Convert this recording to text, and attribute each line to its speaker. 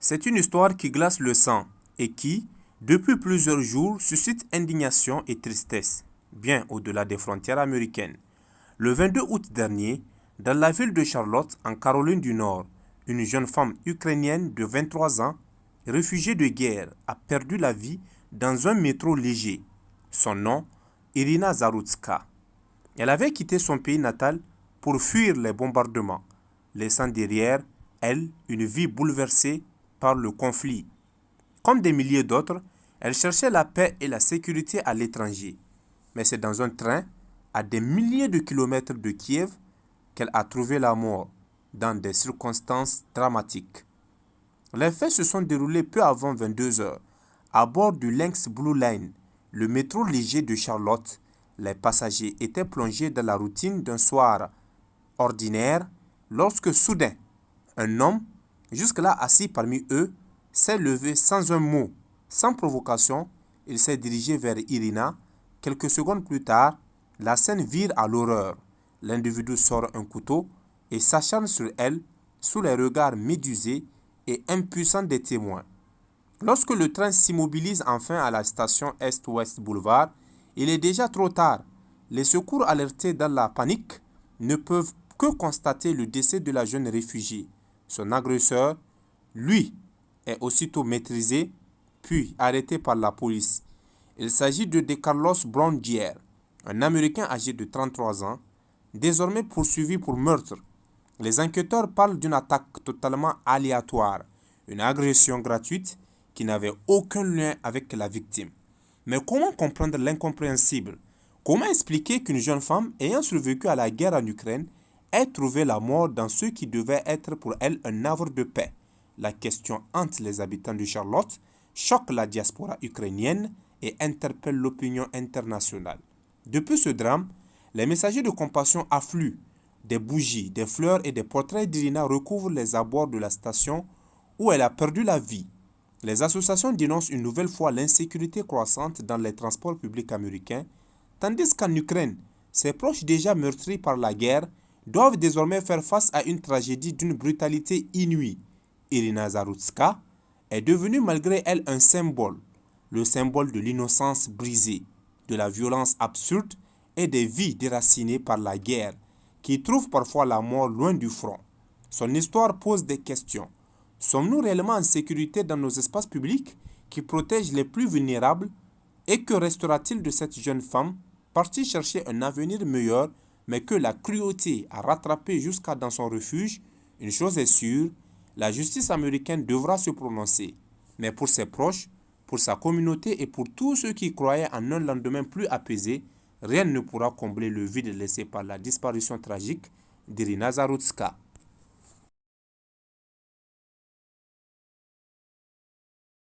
Speaker 1: C'est une histoire qui glace le sang et qui, depuis plusieurs jours, suscite indignation et tristesse, bien au-delà des frontières américaines. Le 22 août dernier, dans la ville de Charlotte, en Caroline du Nord, une jeune femme ukrainienne de 23 ans, réfugiée de guerre, a perdu la vie dans un métro léger. Son nom, Irina Zarutska. Elle avait quitté son pays natal pour fuir les bombardements, laissant derrière elle une vie bouleversée par le conflit. Comme des milliers d'autres, elle cherchait la paix et la sécurité à l'étranger. Mais c'est dans un train, à des milliers de kilomètres de Kiev, qu'elle a trouvé la mort, dans des circonstances dramatiques. Les faits se sont déroulés peu avant 22 heures, à bord du Lynx Blue Line, le métro léger de Charlotte. Les passagers étaient plongés dans la routine d'un soir ordinaire lorsque soudain, un homme, jusque-là assis parmi eux, s'est levé sans un mot, sans provocation. Il s'est dirigé vers Irina. Quelques secondes plus tard, la scène vire à l'horreur. L'individu sort un couteau et s'acharne sur elle sous les regards médusés et impuissants des témoins. Lorsque le train s'immobilise enfin à la station Est-Ouest Boulevard, il est déjà trop tard. Les secours alertés dans la panique ne peuvent que constater le décès de la jeune réfugiée. Son agresseur, lui, est aussitôt maîtrisé, puis arrêté par la police. Il s'agit de Carlos Blondier, un Américain âgé de 33 ans, désormais poursuivi pour meurtre. Les enquêteurs parlent d'une attaque totalement aléatoire, une agression gratuite qui n'avait aucun lien avec la victime. Mais comment comprendre l'incompréhensible? Comment expliquer qu'une jeune femme ayant survécu à la guerre en Ukraine ait trouvé la mort dans ce qui devait être pour elle un havre de paix? La question hante les habitants de Charlotte, choque la diaspora ukrainienne et interpelle l'opinion internationale. Depuis ce drame, les messagers de compassion affluent. Des bougies, des fleurs et des portraits d'Irina recouvrent les abords de la station où elle a perdu la vie. Les associations dénoncent une nouvelle fois l'insécurité croissante dans les transports publics américains, tandis qu'en Ukraine, ses proches déjà meurtris par la guerre doivent désormais faire face à une tragédie d'une brutalité inouïe. Irina Zarutska est devenue malgré elle un symbole, le symbole de l'innocence brisée, de la violence absurde et des vies déracinées par la guerre, qui trouvent parfois la mort loin du front. Son histoire pose des questions. Sommes-nous réellement en sécurité dans nos espaces publics qui protègent les plus vulnérables? Et que restera-t-il de cette jeune femme partie chercher un avenir meilleur, mais que la cruauté a rattrapé jusqu'à dans son refuge? Une chose est sûre, la justice américaine devra se prononcer. Mais pour ses proches, pour sa communauté et pour tous ceux qui croyaient en un lendemain plus apaisé, rien ne pourra combler le vide laissé par la disparition tragique d'Irina Zarutska.